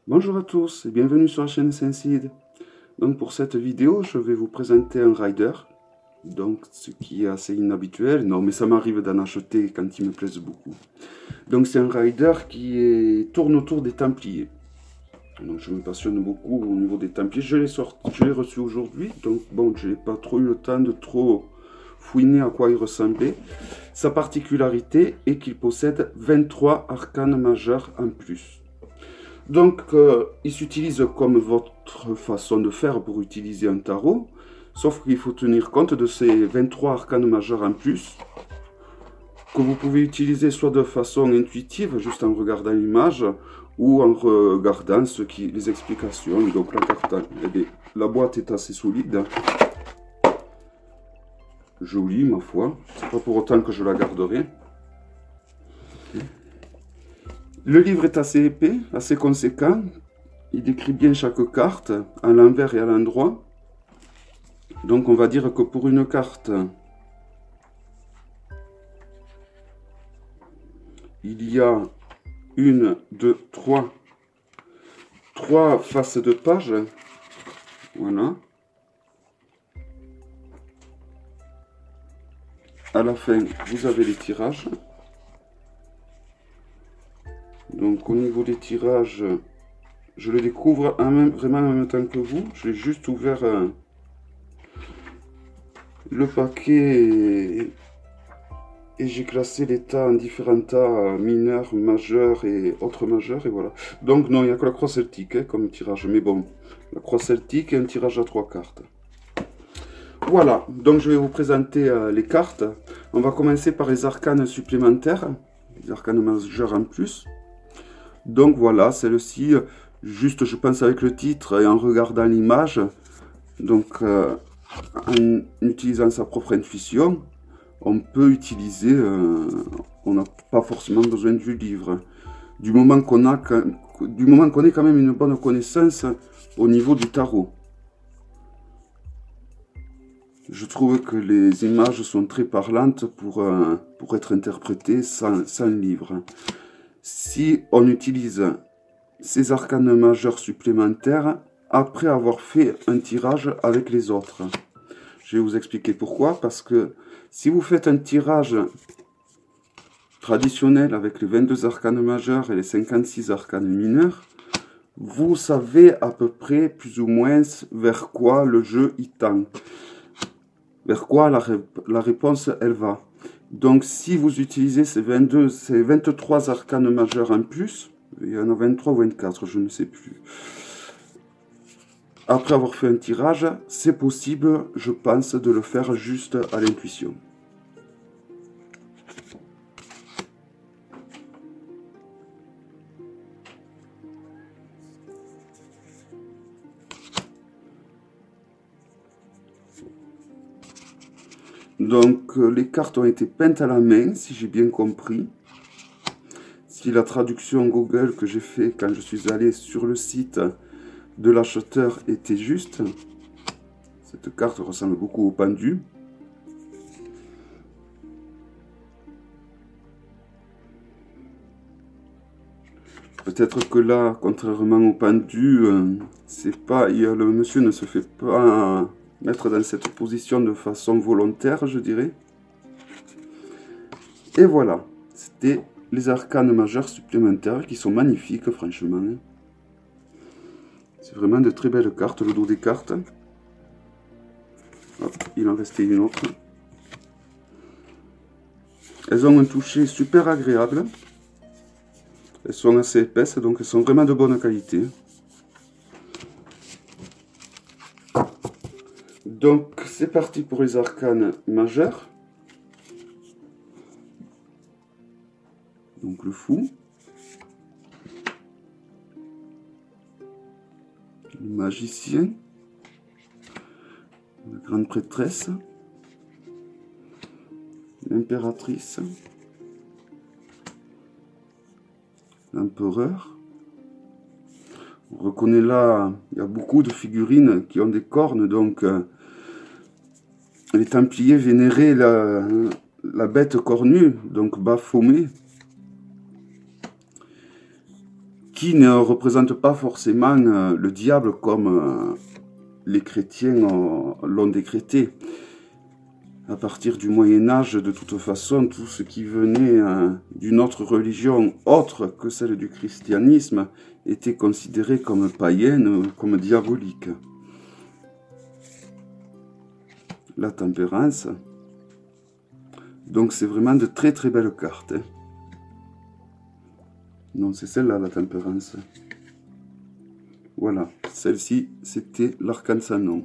Bonjour à tous et bienvenue sur la chaîne Saint-Cid. Donc pour cette vidéo, je vais vous présenter un rider. Donc ce qui est assez inhabituel, non mais ça m'arrive d'en acheter quand ils me plaisent beaucoup. Donc c'est un rider tourne autour des Templiers. Donc je me passionne beaucoup au niveau des Templiers. Je l'ai reçu aujourd'hui, donc bon, je n'ai pas trop eu le temps de trop fouiner à quoi il ressemblait. Sa particularité est qu'il possède 23 arcanes majeures en plus. Donc, il s'utilise comme votre façon de faire pour utiliser un tarot, sauf qu'il faut tenir compte de ces 23 arcanes majeures en plus, que vous pouvez utiliser soit de façon intuitive, juste en regardant l'image, ou en regardant les explications. Donc la boîte est assez solide, jolie ma foi, c'est pas pour autant que je la garderai. Le livre est assez épais, assez conséquent. Il décrit bien chaque carte, à l'envers et à l'endroit. Donc on va dire que pour une carte, il y a une, deux, trois faces de page. Voilà. À la fin, vous avez les tirages. Donc au niveau des tirages, je le découvre vraiment en même temps que vous. J'ai juste ouvert le paquet et j'ai classé les tas en différents tas mineurs, majeurs et autres majeurs. Et voilà. Donc non, il n'y a que la croix celtique comme tirage. Mais bon, la croix celtique et un tirage à 3 cartes. Voilà, donc je vais vous présenter les cartes. On va commencer par les arcanes supplémentaires, les arcanes majeurs en plus. Donc voilà, celle-ci, juste je pense avec le titre et en regardant l'image, donc en utilisant sa propre intuition, on peut utiliser, on n'a pas forcément besoin du livre. Du moment qu'on ait quand même une bonne connaissance au niveau du tarot. Je trouve que les images sont très parlantes pour être interprétées sans livre. Si on utilise ces arcanes majeures supplémentaires après avoir fait un tirage avec les autres. Je vais vous expliquer pourquoi. Parce que si vous faites un tirage traditionnel avec les 22 arcanes majeures et les 56 arcanes mineurs, vous savez à peu près plus ou moins vers quoi le jeu y tend. Vers quoi la réponse elle va. Donc si vous utilisez ces 23 arcanes majeures en plus, il y en a 23 ou 24, je ne sais plus. Après avoir fait un tirage, c'est possible, je pense, de le faire juste à l'intuition. Donc les cartes ont été peintes à la main, si j'ai bien compris. Si la traduction Google que j'ai fait quand je suis allé sur le site de l'acheteur était juste, cette carte ressemble beaucoup au pendu. Peut-être que là, contrairement au pendu, le monsieur ne se fait pas mettre dans cette position de façon volontaire, je dirais. Et voilà, c'était les arcanes majeures supplémentaires qui sont magnifiques, franchement. C'est vraiment de très belles cartes, le dos des cartes. Hop, il en restait une autre. Elles ont un toucher super agréable. Elles sont assez épaisses, donc elles sont vraiment de bonne qualité. Donc c'est parti pour les arcanes majeures. Donc le fou, le magicien, la grande prêtresse, l'impératrice, l'empereur. On reconnaît là, il y a beaucoup de figurines qui ont des cornes, donc les Templiers vénéraient la bête cornue, donc Baphomet, qui ne représente pas forcément le diable comme les chrétiens l'ont décrété. À partir du Moyen-Âge, de toute façon, tout ce qui venait d'une autre religion autre que celle du christianisme était considéré comme païenne, comme diabolique. La tempérance. Donc c'est vraiment de très très belles cartes. Hein. Non, c'est celle-là, la tempérance. Voilà, celle-ci, c'était l'arcane sans nom.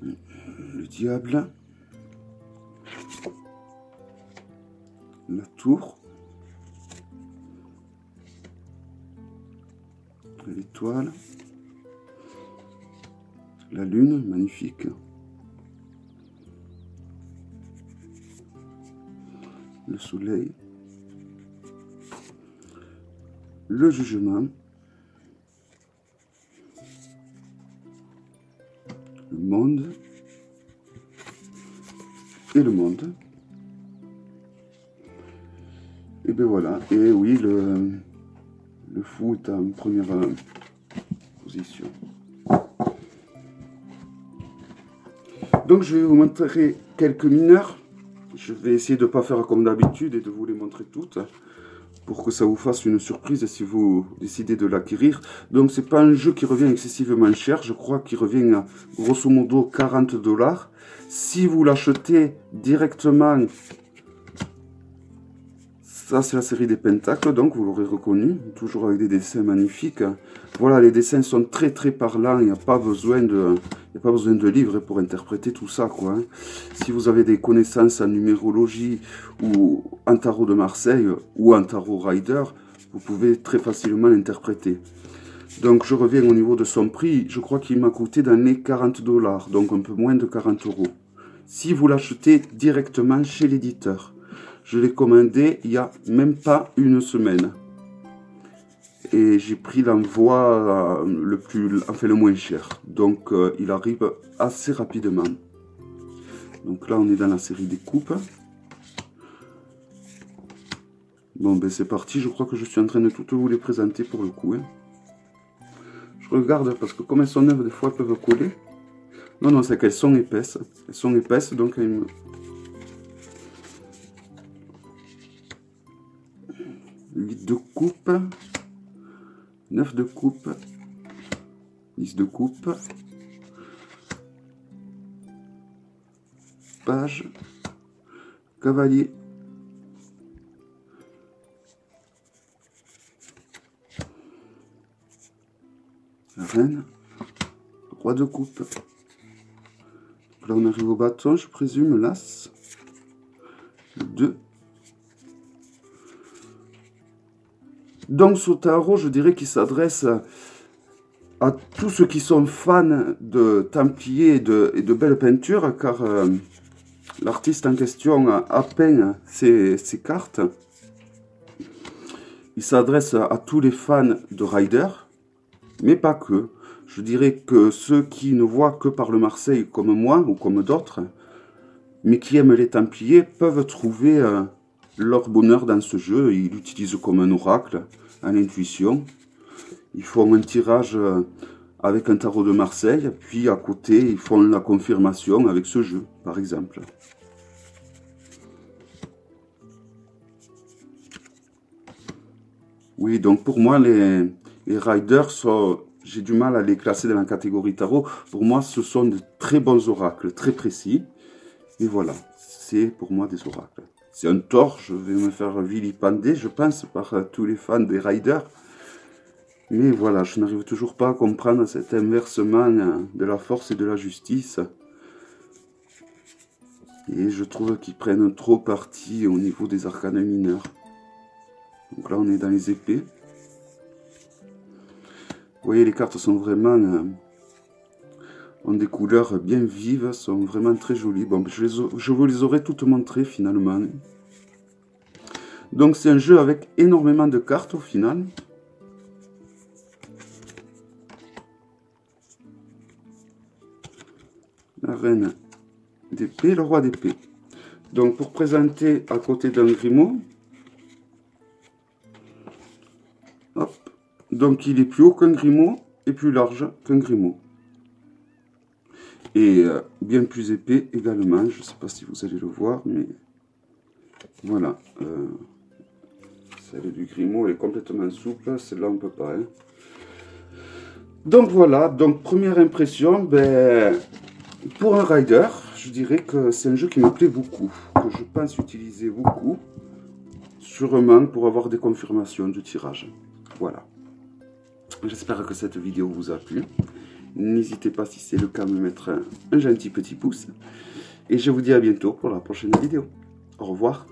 Le diable. La tour. L'étoile. La lune, magnifique. Le soleil. Le jugement. Le monde. Et le monde. Et bien voilà. Et oui, le fou est en première position. Donc je vais vous montrer quelques mineurs. Je vais essayer de ne pas faire comme d'habitude et de vous les montrer toutes pour que ça vous fasse une surprise si vous décidez de l'acquérir. Donc c'est pas un jeu qui revient excessivement cher, je crois qu'il revient à grosso modo 40 $. Si vous l'achetez directement, ça c'est la série des Pentacles, donc vous l'aurez reconnu, toujours avec des dessins magnifiques. Voilà, les dessins sont très très parlants, il n'y a pas besoin de livre pour interpréter tout ça, quoi. Hein. Si vous avez des connaissances en numérologie ou en tarot de Marseille ou en tarot rider, vous pouvez très facilement l'interpréter. Donc je reviens au niveau de son prix, je crois qu'il m'a coûté dans les 40 $, donc un peu moins de 40 €. Si vous l'achetez directement chez l'éditeur. Je l'ai commandé il n'y a même pas une semaine. Et j'ai pris l'envoi le moins cher. Donc il arrive assez rapidement. Donc là on est dans la série des coupes. Bon ben c'est parti, je crois que je suis en train de toutes vous les présenter pour le coup. Hein. Je regarde parce que comme elles sont neuves, des fois elles peuvent coller. Non, non, c'est qu'elles sont épaisses. Elles sont épaisses, donc elles me... 8 de coupe, 9 de coupe, 10 de coupe, page, cavalier, reine, roi de coupe. Là on arrive au bâton, je présume, l'as, 2. Donc ce tarot, je dirais qu'il s'adresse à tous ceux qui sont fans de Templiers et de belles peintures, car l'artiste en question a peint ces cartes. Il s'adresse à tous les fans de Rider, mais pas que. Je dirais que ceux qui ne voient que par le Marseille comme moi ou comme d'autres, mais qui aiment les Templiers, peuvent trouver leur bonheur dans ce jeu. Ils l'utilisent comme un oracle, à l'intuition. Ils font un tirage avec un tarot de Marseille, puis à côté, ils font la confirmation avec ce jeu, par exemple. Oui, donc pour moi, les riders sont... J'ai du mal à les classer dans la catégorie tarot. Pour moi, ce sont de très bons oracles, très précis. Et voilà, c'est pour moi des oracles. C'est un tort, je vais me faire vilipender, je pense, par tous les fans des riders. Mais voilà, je n'arrive toujours pas à comprendre cet inversement de la force et de la justice. Et je trouve qu'ils prennent trop parti au niveau des arcanes mineurs. Donc là, on est dans les épées. Vous voyez, les cartes sont vraiment... ont des couleurs bien vives, sont vraiment très jolies. Bon, je vous les aurai toutes montrées finalement. Donc c'est un jeu avec énormément de cartes au final. La reine d'épée, le roi d'épée. Donc pour présenter à côté d'un Grimaud, hop, donc il est plus haut qu'un Grimaud et plus large qu'un Grimaud. Et bien plus épais également, je ne sais pas si vous allez le voir, mais voilà. Celle du Grimaud est complètement souple, celle-là on ne peut pas. Hein. Donc voilà, donc première impression, ben, pour un rider, je dirais que c'est un jeu qui me plaît beaucoup, que je pense utiliser beaucoup, sûrement pour avoir des confirmations de tirage. Voilà. J'espère que cette vidéo vous a plu. N'hésitez pas, si c'est le cas, à me mettre un gentil petit pouce. Et je vous dis à bientôt pour la prochaine vidéo. Au revoir.